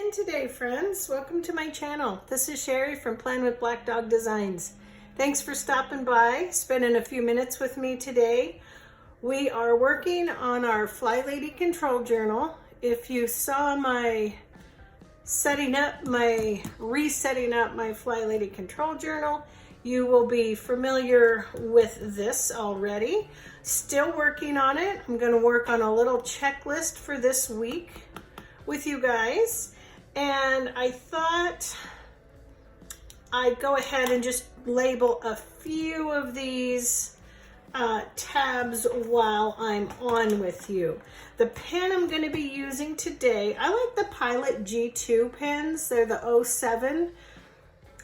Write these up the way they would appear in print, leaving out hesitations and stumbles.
in today, friends. Welcome to my channel. This is Shary from Plan with Black Dog Designs. Thanks for stopping by, spending a few minutes with me today. We are working on our Fly Lady control journal. If you saw my resetting up my Fly Lady control journal, you will be familiar with this already. Still working on it. I'm going to work on a little checklist for this week with you guys, and I thought I'd go ahead and just label a few of these tabs while I'm on with you. The pen I'm going to be using today, I like the Pilot G2 pens. They're the 07,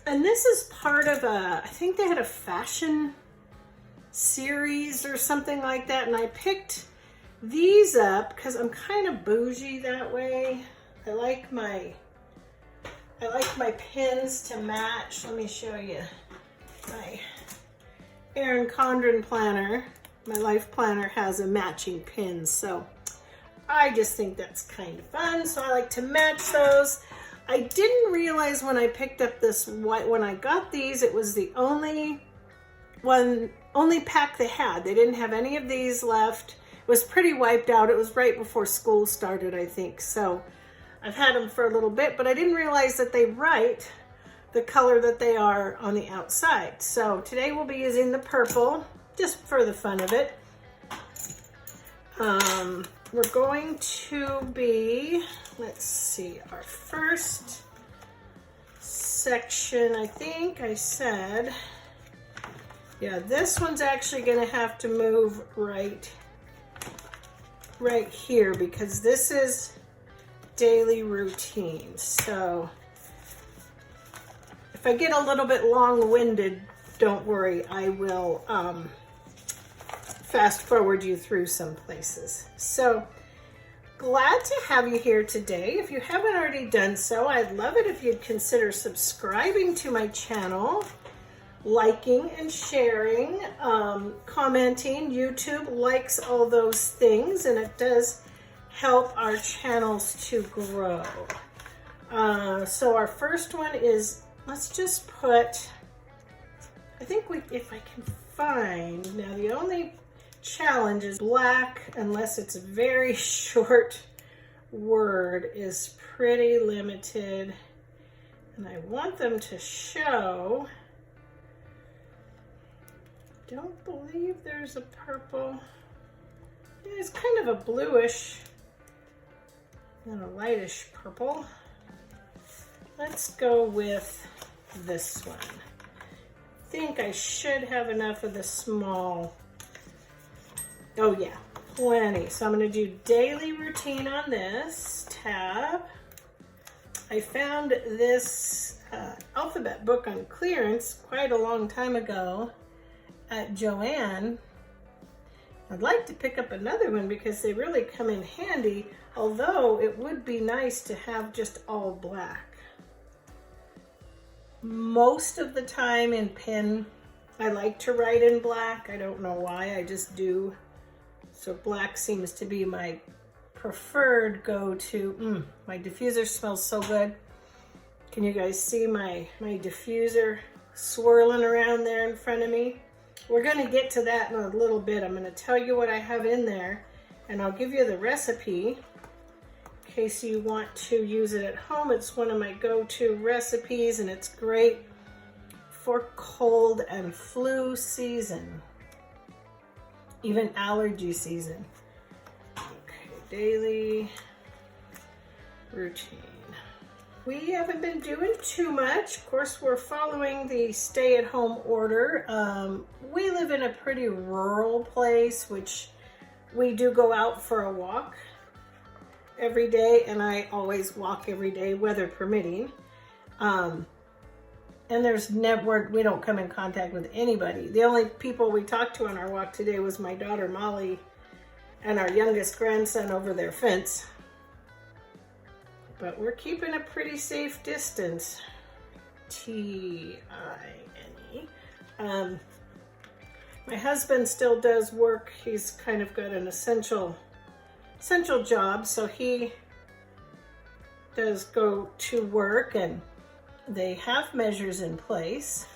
and this is part of I think they had a fashion series or something like that, and I picked these up because I'm kind of bougie that way. I like my pins to match. Let me show you my Erin Condren planner. My life planner has a matching pin, so I just think that's kind of fun. So I like to match those. I didn't realize when I picked up this white, when I got these, it was the only pack they had. They didn't have any of these left. It was pretty wiped out. It was right before school started, I think. So I've had them for a little bit, but I didn't realize that they write the color that they are on the outside. So today we'll be using the purple, just for the fun of it. We're going to be, let's see, our first section, I think I said, yeah, this one's actually gonna have to move right here because this is daily routine. So if I get a little bit long-winded, don't worry, I will fast forward you through some places. So glad to have you here today. If you haven't already done so, I'd love it if you'd consider subscribing to my channel, liking and sharing, commenting. YouTube likes all those things, and it does help our channels to grow. So our first one is, let's just put, I think if I can find, now the only challenge is black, unless it's a very short word, is pretty limited, and I want them to show. Don't believe there's a purple. It's kind of a bluish and a lightish purple. Let's go with this one. I think I should have enough of the small. Oh yeah, plenty. So I'm going to do daily routine on this tab. I found this alphabet book on clearance quite a long time ago at Joann. I'd like to pick up another one because they really come in handy, although it would be nice to have just all black. Most of the time in pen, I like to write in black. I don't know why, I just do. So black seems to be my preferred go-to. My diffuser smells so good. Can you guys see my diffuser swirling around there in front of me? We're going to get to that in a little bit. I'm going to tell you what I have in there, and I'll give you the recipe in case you want to use it at home. It's one of my go-to recipes, and it's great for cold and flu season, even allergy season. Okay, daily routine. We haven't been doing too much. Of course, we're following the stay-at-home order. We live in a pretty rural place, which we do go out for a walk every day, and I always walk every day, weather permitting. And there's never, we don't come in contact with anybody. The only people we talked to on our walk today was my daughter Molly and our youngest grandson over their fence. But we're keeping a pretty safe distance. T-I-N-E. My husband still does work. He's kind of got an essential job, so he does go to work and they have measures in place.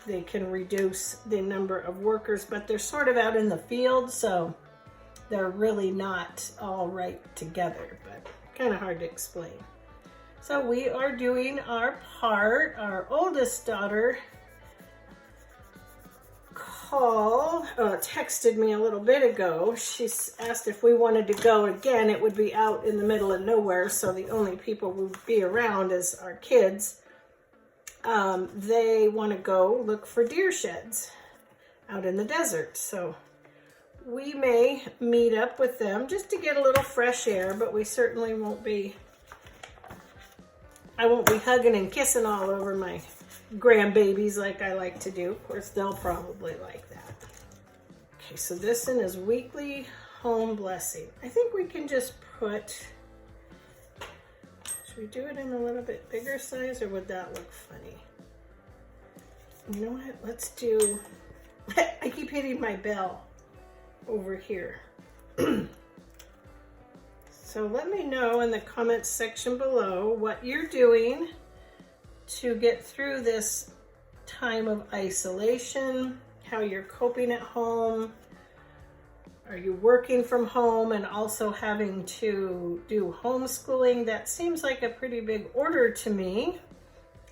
They can reduce the number of workers, but they're sort of out in the field, so they're really not all right together, but kind of hard to explain. So we are doing our part. Our oldest daughter texted me a little bit ago. She asked if we wanted to go again. It would be out in the middle of nowhere, so the only people who would be around is our kids. They want to go look for deer sheds out in the desert, so we may meet up with them just to get a little fresh air, but we certainly won't be, I won't be hugging and kissing all over my grandbabies like I like to do. Of course, they'll probably like that. Okay, so this one is weekly home blessing. I think we can just put, should we do it in a little bit bigger size, or would that look funny? You know what, let's do, I keep hitting my bell over here. So let me know in the comments section below what you're doing to get through this time of isolation, how you're coping at home. Are you working from home and also having to do homeschooling? That seems like a pretty big order to me.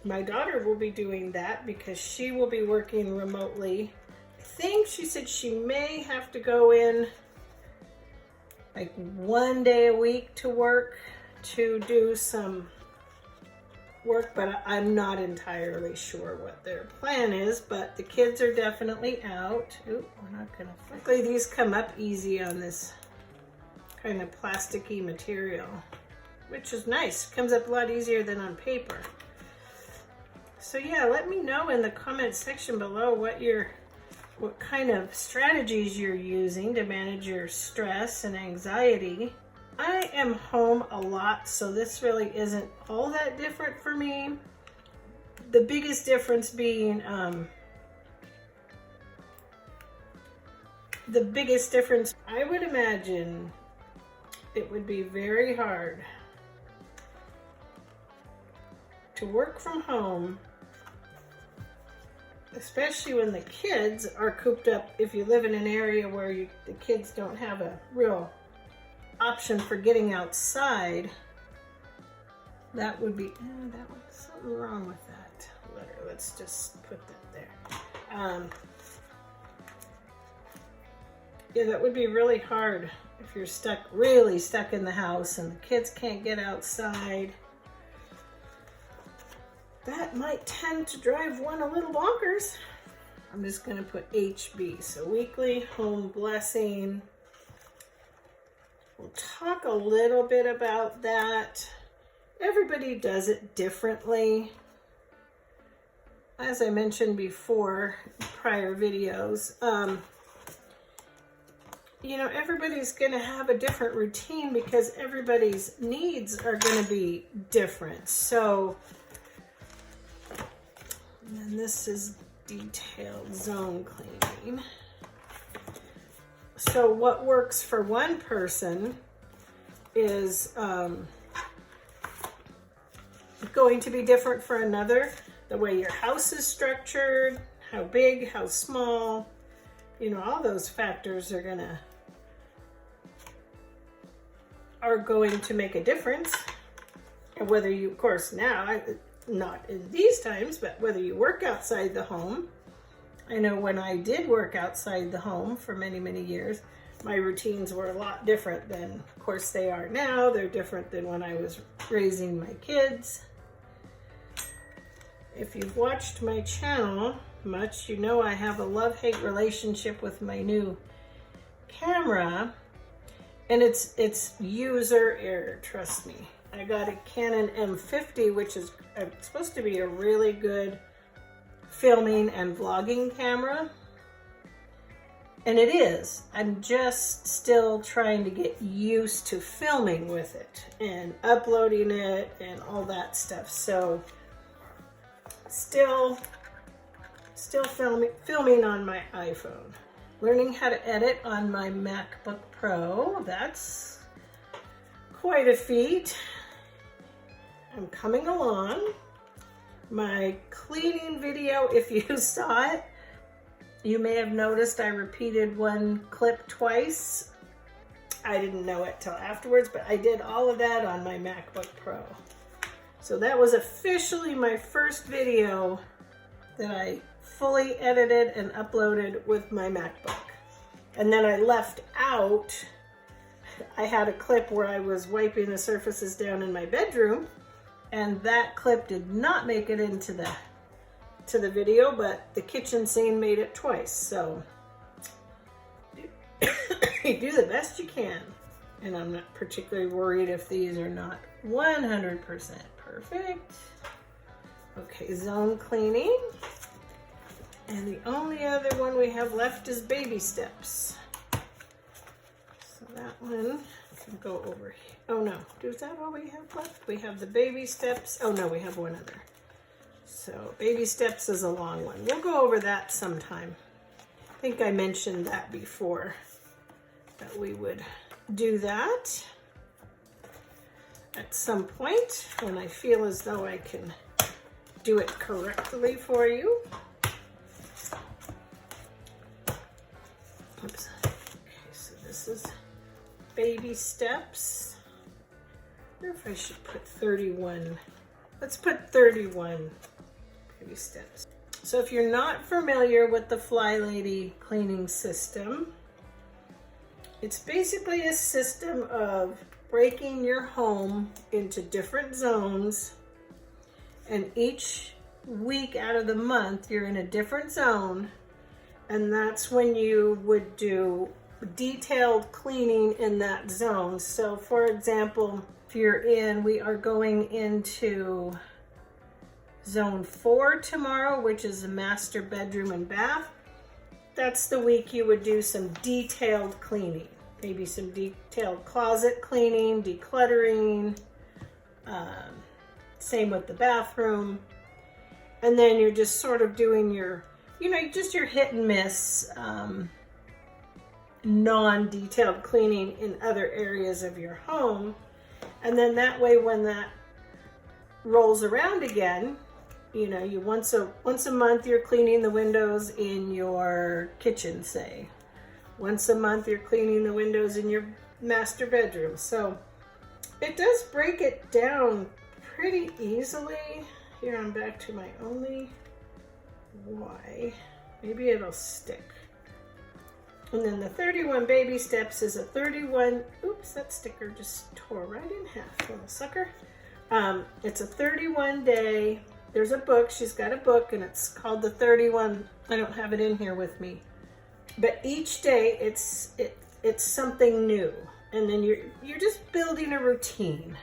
My daughter will be doing that because she will be working remotely. I think she said she may have to go in like 1 day a week to work to do some work, but I'm not entirely sure what their plan is, but the kids are definitely out. Ooh, we're not gonna, luckily these come up easy on this kind of plasticky material, which is nice. Comes up a lot easier than on paper. So yeah, let me know in the comments section below what kind of strategies you're using to manage your stress and anxiety. I am home a lot, so this really isn't all that different for me. The biggest difference being, I would imagine it would be very hard to work from home, especially when the kids are cooped up. If you live in an area where the kids don't have a real option for getting outside, that would be, that was something wrong with that letter. Let's just put that there. Yeah, that would be really hard if you're really stuck in the house and the kids can't get outside. That might tend to drive one a little bonkers. I'm just gonna put HB, so weekly home blessing. We'll talk a little bit about that. Everybody does it differently. As I mentioned before in prior videos, you know, everybody's gonna have a different routine because everybody's needs are gonna be different. So, and then this is detailed zone cleaning. So what works for one person is going to be different for another. The way your house is structured, how big, how small, you know, all those factors are going to make a difference. And whether you, of course, now, not in these times, but whether you work outside the home. I know when I did work outside the home for many, many years, my routines were a lot different than, of course, they are now. They're different than when I was raising my kids. If you've watched my channel much, you know I have a love-hate relationship with my new camera, and it's user error, trust me. I got a Canon M50, which is supposed to be a really good filming and vlogging camera, and it is. I'm just still trying to get used to filming with it and uploading it and all that stuff. So still filming on my iPhone, learning how to edit on my MacBook Pro. That's quite a feat. I'm coming along. My cleaning video, if you saw it, you may have noticed I repeated one clip twice. I didn't know it till afterwards, but I did all of that on my MacBook Pro. So that was officially my first video that I fully edited and uploaded with my MacBook. And then I left out, I had a clip where I was wiping the surfaces down in my bedroom, and that clip did not make it into the video, but the kitchen scene made it twice. So you do the best you can. And I'm not particularly worried if these are not 100% perfect. Okay, zone cleaning. And the only other one we have left is baby steps. So that one can go over here. Oh no, is that all we have left? We have the baby steps. Oh no, we have one other. So baby steps is a long one. We'll go over that sometime. I think I mentioned that before, that we would do that at some point when I feel as though I can do it correctly for you. Oops. Okay, so this is baby steps. I wonder if I should put 31. Let's put 31 baby steps. So if you're not familiar with the Flybaby cleaning system, it's basically a system of breaking your home into different zones, and each week out of the month you're in a different zone, and that's when you would do detailed cleaning in that zone. So for example, if we are going into zone 4 tomorrow, which is the master bedroom and bath. That's the week you would do some detailed cleaning. Maybe some detailed closet cleaning, decluttering, same with the bathroom. And then you're just sort of doing your, just your hit and miss, non-detailed cleaning in other areas of your home. And then that way, when that rolls around again, you once a month you're cleaning the windows in your kitchen, say. Once a month you're cleaning the windows in your master bedroom. So it does break it down pretty easily. Here I'm back to my only Y. Maybe it'll stick. And then the 31 baby steps is a 31, oops, that sticker just tore right in half, little sucker. It's a 31 day, there's a book, she's got a book, and it's called the 31, I don't have it in here with me. But each day it's something new. And then you're just building a routine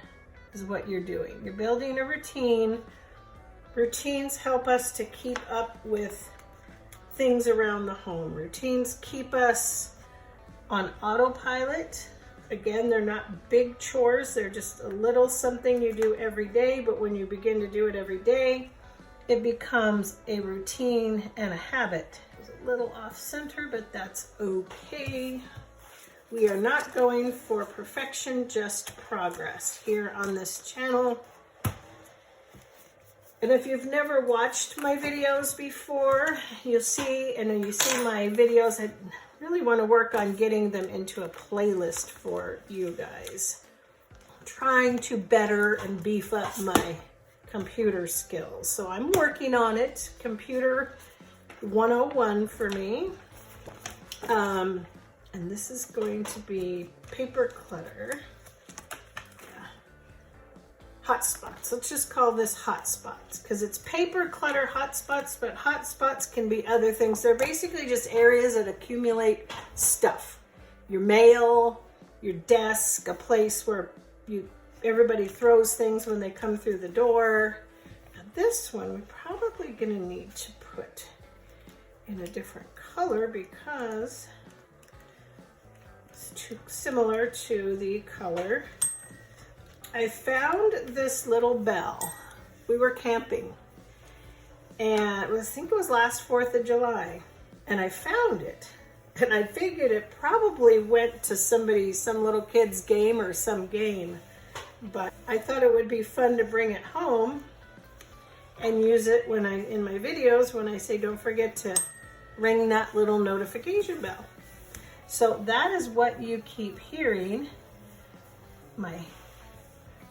is what you're doing. You're building a routine. Routines help us to keep up with things around the home. Routines keep us on autopilot. Again, they're not big chores. They're just a little something you do every day, but when you begin to do it every day, it becomes a routine and a habit. It's a little off center, but that's okay. We are not going for perfection, just progress here on this channel. And if you've never watched my videos before, you'll see, and you see my videos, I really want to work on getting them into a playlist for you guys. I'm trying to better and beef up my computer skills. So I'm working on it. Computer 101 for me. And this is going to be paper clutter. Hotspots. Let's just call this hotspots because it's paper clutter hotspots, but hotspots can be other things. They're basically just areas that accumulate stuff. Your mail, your desk, a place where everybody throws things when they come through the door. Now this one we're probably going to need to put in a different color because it's too similar to the color. I found this little bell. We were camping, and I think it was last 4th of July, and I found it, and I figured it probably went to some little kid's game or some game, but I thought it would be fun to bring it home and use it when in my videos when I say don't forget to ring that little notification bell. So that is what you keep hearing.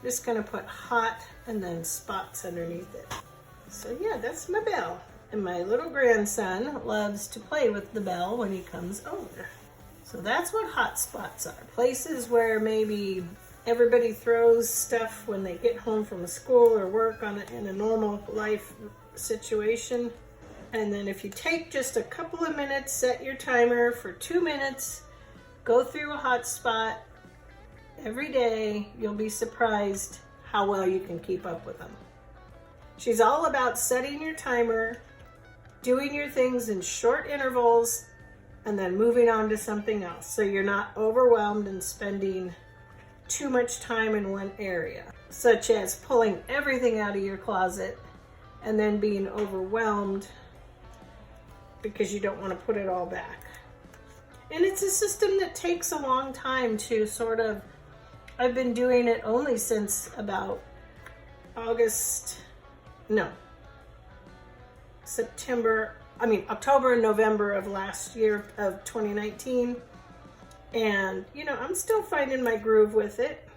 Just gonna put hot and then spots underneath it. So yeah, that's my bell. And my little grandson loves to play with the bell when he comes over. So that's what hot spots are. Places where maybe everybody throws stuff when they get home from school or work in a normal life situation. And then if you take just a couple of minutes, set your timer for 2 minutes, go through a hot spot every day, you'll be surprised how well you can keep up with them. She's all about setting your timer, doing your things in short intervals, and then moving on to something else. So you're not overwhelmed and spending too much time in one area, such as pulling everything out of your closet and then being overwhelmed because you don't want to put it all back. And it's a system that takes a long time to sort of, I've been doing it only since about October and November of last year of 2019. And, you know, I'm still finding my groove with it.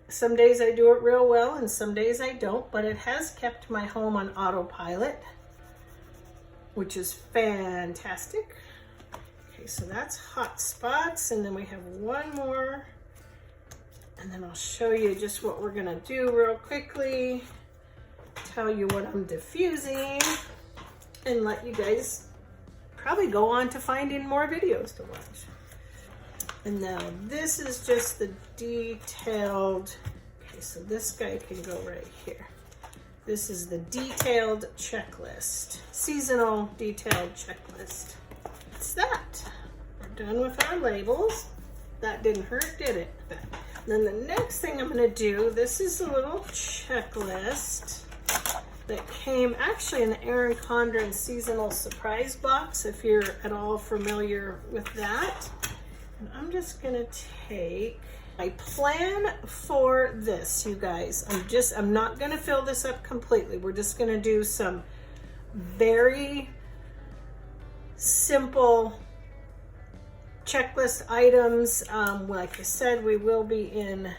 Some days I do it real well and some days I don't, but it has kept my home on autopilot, which is fantastic. Okay, so that's hot spots, and then we have one more, and then I'll show you just what we're gonna do real quickly, tell you what I'm diffusing, and let you guys probably go on to finding more videos to watch. And now this is just the detailed, okay, so this guy can go right here. This is the detailed checklist, seasonal detailed checklist. It's that. We're done with our labels. That didn't hurt, did it? Then the next thing I'm gonna do, this is a little checklist that came actually in the Erin Condren seasonal surprise box, if you're at all familiar with that. And I'm just gonna take my plan for this, you guys. I'm not gonna fill this up completely. We're just gonna do some very simple checklist items. Like I said, we will be in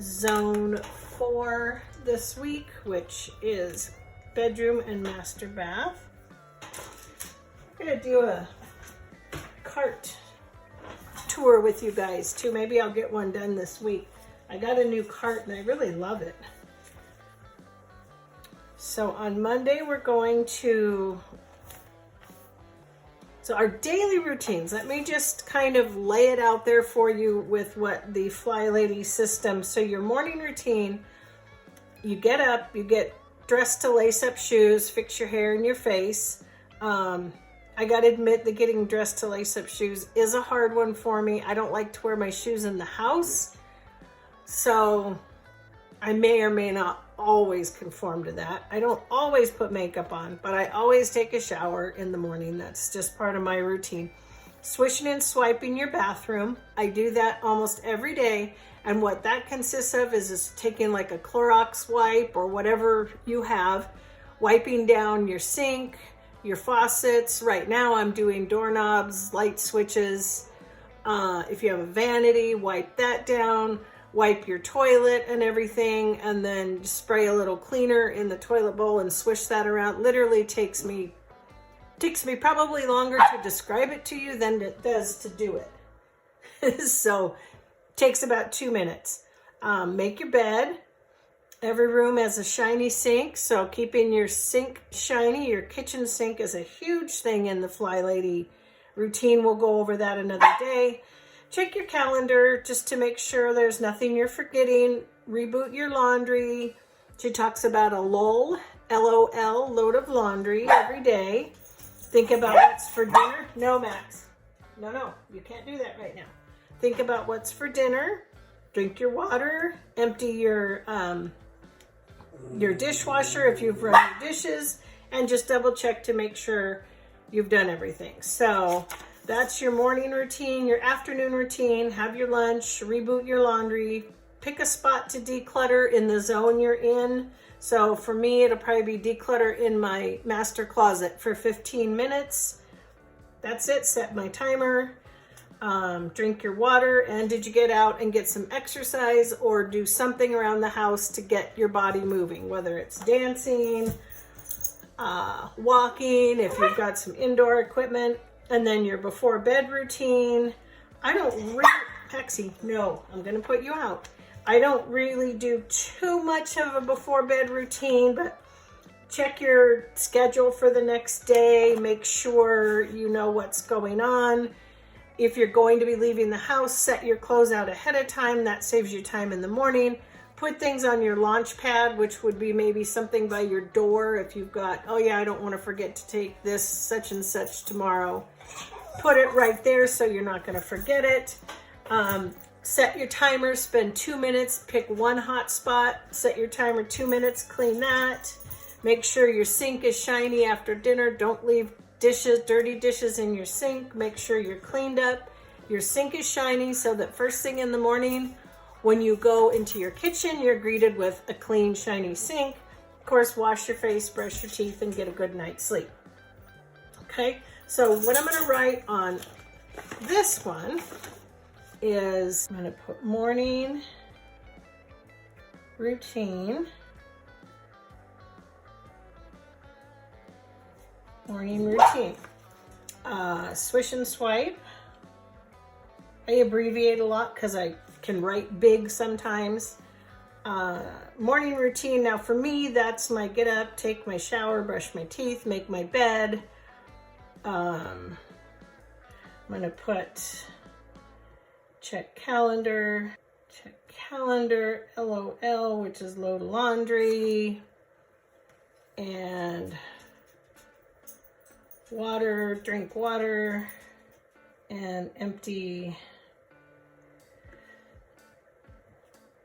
zone 4 this week, which is bedroom and master bath. I'm gonna do a cart tour with you guys too. Maybe I'll get one done this week. I got a new cart and I really love it. So on Monday we're going to, so our daily routines, let me just kind of lay it out there for you with what the Flybaby system. So your morning routine, you get up, you get dressed to lace up shoes, fix your hair and your face. I gotta admit that getting dressed to lace up shoes is a hard one for me. I don't like to wear my shoes in the house, so I may or may not always conform to that. I don't always put makeup on, but I always take a shower in the morning. That's just part of my routine. Swishing and swiping your bathroom. I do that almost every day, and what that consists of is taking like a Clorox wipe or whatever you have, wiping down your sink, your faucets. Right now I'm doing doorknobs, light switches. If you have a vanity, wipe that down, wipe your toilet and everything, and then spray a little cleaner in the toilet bowl and swish that around. Literally takes me probably longer to describe it to you than it does to do it. So takes about 2 minutes. Make your bed. Every room has a shiny sink, so keeping your sink shiny, your kitchen sink, is a huge thing in the Flybaby routine. We'll go over that another day. Check your calendar just to make sure there's nothing you're forgetting. Reboot your laundry. She talks about a lull, LOL, load of laundry every day. Think about what's for dinner. No, Max. No, you can't do that right now. Think about what's for dinner. Drink your water. Empty your dishwasher if you've run your dishes, and just double check to make sure you've done everything. So That's your morning routine. Your afternoon routine, have your lunch, reboot your laundry, pick a spot to declutter in the zone you're in. So for me, it'll probably be declutter in my master closet for 15 minutes. That's it, set my timer. Drink your water, and did you get out and get some exercise or do something around the house to get your body moving, whether it's dancing, walking, if you've got some indoor equipment. And then your before bed routine. I don't really, Pexy, no, I'm gonna put you out. I don't really do too much of a before bed routine, but check your schedule for the next day. Make sure you know what's going on. If you're going to be leaving the house, set your clothes out ahead of time. That saves you time in the morning. Put things on your launch pad, which would be maybe something by your door. If you've got, oh yeah, I don't want to forget to take this such and such tomorrow. Put it right there so you're not going to forget it. Set your timer, spend 2 minutes, pick one hot spot, set your timer 2 minutes, clean that. Make sure your sink is shiny after dinner. Don't leave dishes, dirty dishes in your sink. Make sure you're cleaned up. Your sink is shiny so that first thing in the morning, when you go into your kitchen, you're greeted with a clean, shiny sink. Of course, wash your face, brush your teeth, and get a good night's sleep. Okay, so what I'm gonna write on this one is, I'm gonna put morning routine. Morning routine. Swish and swipe. I abbreviate a lot because I can write big sometimes. Morning routine. Now for me, that's my get up, take my shower, brush my teeth, make my bed. I'm gonna put check calendar, LOL, which is load laundry, and water, drink water, and empty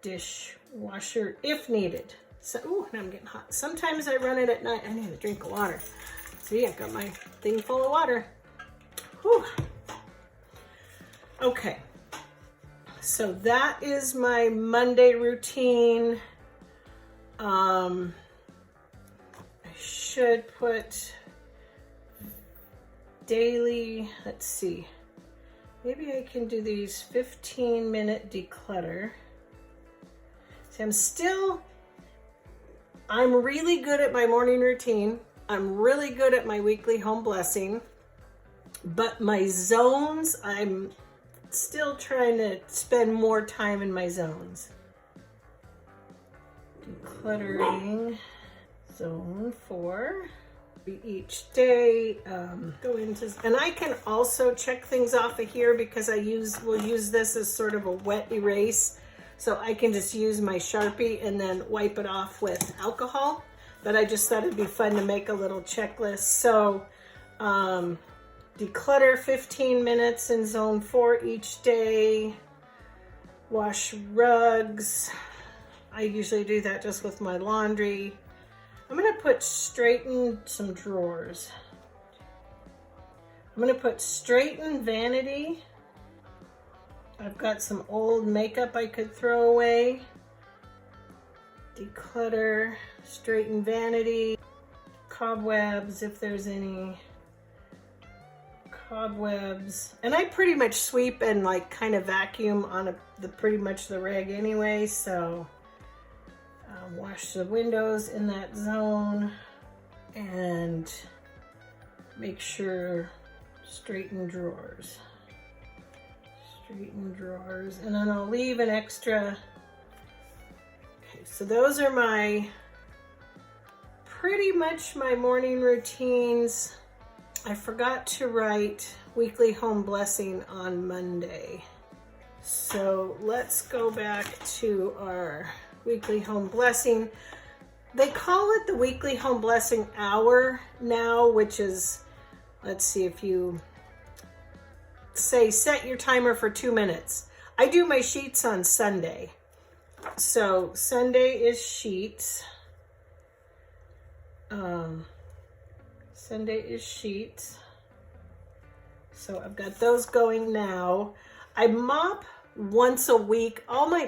dishwasher if needed. So, ooh, now I'm getting hot. Sometimes I run it at night. I need a drink of water. See, I've got my thing full of water. Whew. Okay. So that is my Monday routine. I should put daily, let's see. Maybe I can do these 15-minute declutter. See, I'm really good at my morning routine. I'm really good at my weekly home blessing, but my zones, I'm still trying to spend more time in my zones. Decluttering, zone 4. Each day, go into, and I can also check things off of here because we'll use this as sort of a wet erase. So I can just use my Sharpie and then wipe it off with alcohol. But I just thought it'd be fun to make a little checklist. So declutter 15 minutes in zone 4 each day. Wash rugs. I usually do that just with my laundry. I'm gonna put straighten some drawers. I'm gonna put straighten vanity. I've got some old makeup I could throw away. Declutter, straighten vanity, cobwebs if there's any cobwebs. And I pretty much sweep and like kind of vacuum on pretty much the rag anyway, so wash the windows in that zone and make sure straighten drawers. Straighten drawers, and then I'll leave an extra. Okay, so those are pretty much my morning routines. I forgot to write weekly home blessing on Monday. So let's go back to our weekly home blessing. They call it the weekly home blessing hour now, which is, let's see, if you say set your timer for 2 minutes. I do my sheets on Sunday. So Sunday is sheets. Sunday is sheets. So I've got those going now. I mop once a week.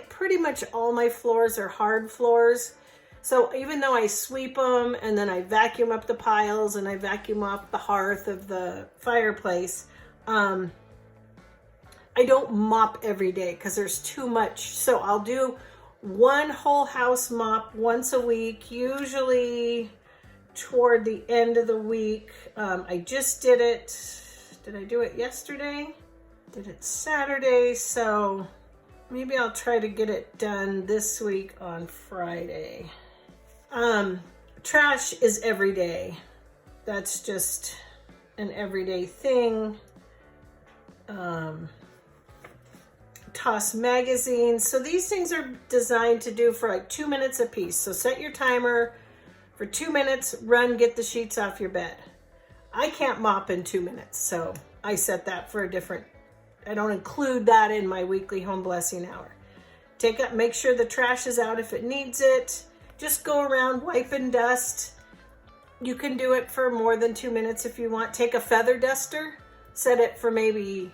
Pretty much all my floors are hard floors. So even though I sweep them and then I vacuum up the piles and I vacuum off the hearth of the fireplace, I don't mop every day because there's too much. So I'll do one whole house mop once a week, usually toward the end of the week. I just did it. Did I do it yesterday? Did it Saturday? So maybe I'll try to get it done this week on Friday. Trash is every day. That's just an everyday thing. Toss magazines. So these things are designed to do for like 2 minutes a piece. So set your timer for 2 minutes, run, get the sheets off your bed. I can't mop in 2 minutes, so I set that for I don't include that in my weekly home blessing hour. Make sure the trash is out if it needs it. Just go around, wipe and dust. You can do it for more than 2 minutes if you want. Take a feather duster, set it for maybe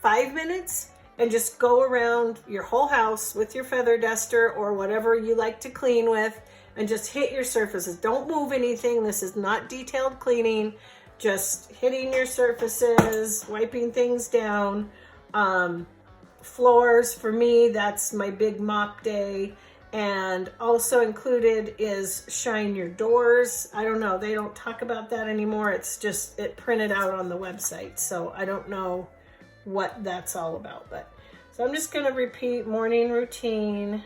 5 minutes, and just go around your whole house with your feather duster or whatever you like to clean with, and just hit your surfaces. Don't move anything. This is not detailed cleaning. Just hitting your surfaces, wiping things down. Floors, for me, that's my big mop day. And also included is shine your doors. I don't know, they don't talk about that anymore. It's just, it printed out on the website. So I don't know what that's all about. So I'm just gonna repeat morning routine.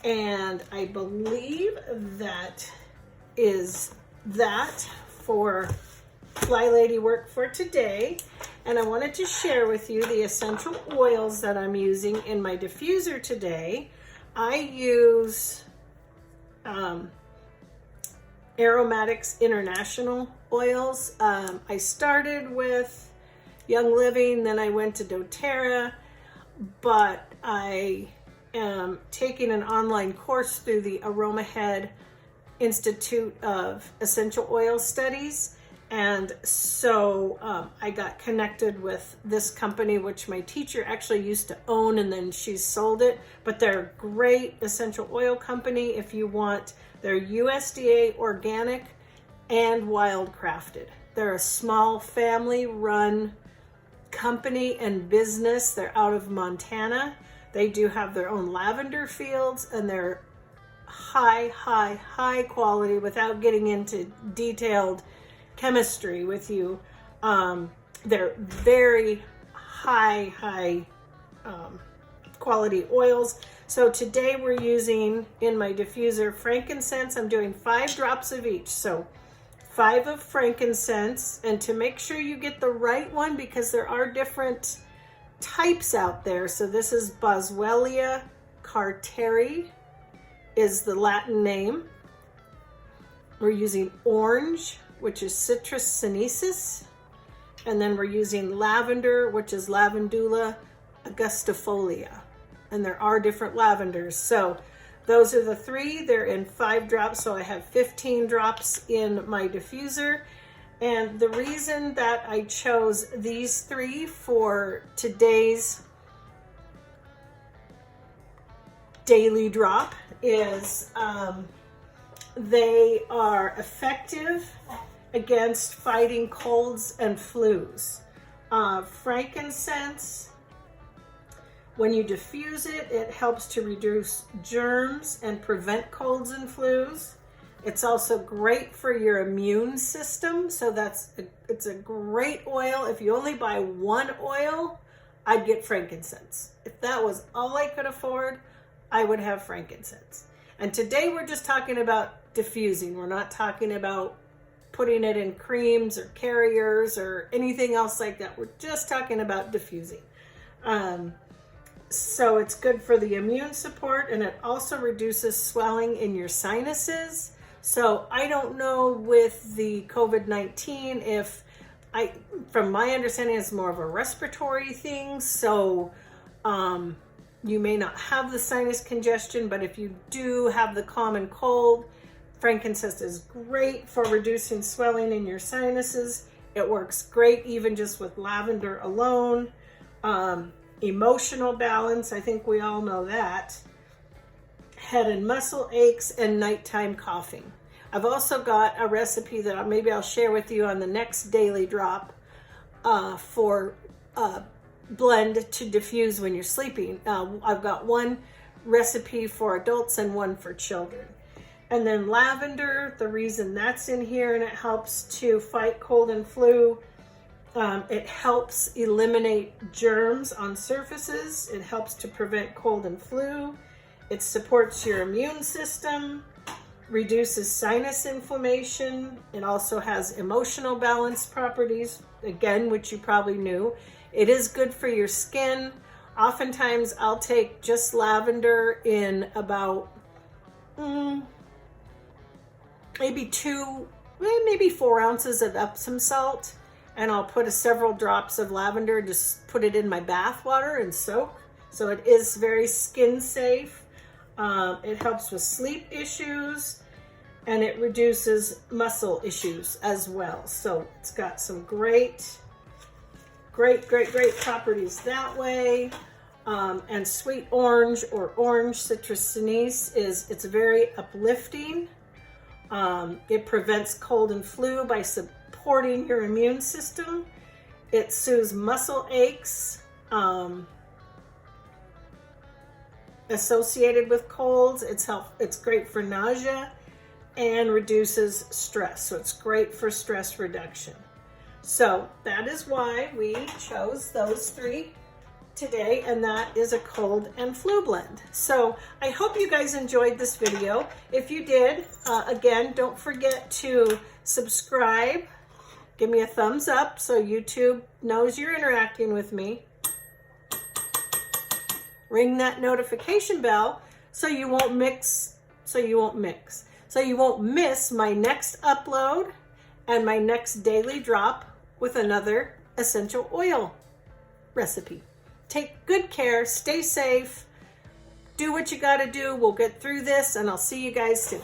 And I believe that is that for Fly Lady work for today. And I wanted to share with you the essential oils that I'm using in my diffuser today. I use Aromatics International oils. I started with Young Living, then I went to doTERRA, but I am taking an online course through the AromaHead Institute of Essential Oil Studies. And so I got connected with this company, which my teacher actually used to own, and then she sold it. But they're a great essential oil company if you want. They're USDA organic and wild crafted. They're a small family run company and business. They're out of Montana. They do have their own lavender fields, and they're high quality without getting into detailed chemistry with you. They're very high quality oils. So today we're using in my diffuser frankincense. I'm doing 5 drops of each. So 5 of frankincense, and to make sure you get the right one, because there are different types out there. So this is Boswellia carteri is the Latin name. We're using orange, which is Citrus sinensis, and then we're using lavender, which is Lavandula angustifolia, and there are different lavenders. So those are the 3. They're in 5 drops, so I have 15 drops in my diffuser. And the reason that I chose these 3 for today's daily drop is they are effective against fighting colds and flus. Frankincense, when you diffuse it, it helps to reduce germs and prevent colds and flus. It's also great for your immune system, so it's a great oil. If you only buy one oil, I'd get frankincense. If that was all I could afford, I would have frankincense. And today we're just talking about diffusing. We're not talking about putting it in creams or carriers or anything else like that. We're just talking about diffusing. So it's good for the immune support, and it also reduces swelling in your sinuses. So I don't know with the COVID-19 if from my understanding, it's more of a respiratory thing. So you may not have the sinus congestion, but if you do have the common cold, frankincense is great for reducing swelling in your sinuses. It works great even just with lavender alone. Emotional balance, I think we all know that. Head and muscle aches and nighttime coughing. I've also got a recipe that maybe I'll share with you on the next daily drop for blend to diffuse when you're sleeping. I've got one recipe for adults and one for children. And then lavender, the reason that's in here, and it helps to fight cold and flu. It helps eliminate germs on surfaces. It helps to prevent cold and flu. It supports your immune system, reduces sinus inflammation. It also has emotional balance properties, again, which you probably knew. It is good for your skin. Oftentimes I'll take just lavender in about maybe 4 ounces of Epsom salt, and I'll put several drops of lavender, just put it in my bath water and soak. So it is very skin safe. It helps with sleep issues, and it reduces muscle issues as well. So it's got some great properties that way. And sweet orange or orange citrus anise it's very uplifting. It prevents cold and flu by supporting your immune system. It soothes muscle aches associated with colds. It's great for nausea and reduces stress. So it's great for stress reduction. So that is why we chose those three today, and that is a cold and flu blend. So I hope you guys enjoyed this video. If you did, again, don't forget to subscribe. Give me a thumbs up so YouTube knows you're interacting with me. Ring that notification bell so you won't miss my next upload and my next daily drop with another essential oil recipe. Take good care, stay safe, do what you gotta do. We'll get through this, and I'll see you guys soon.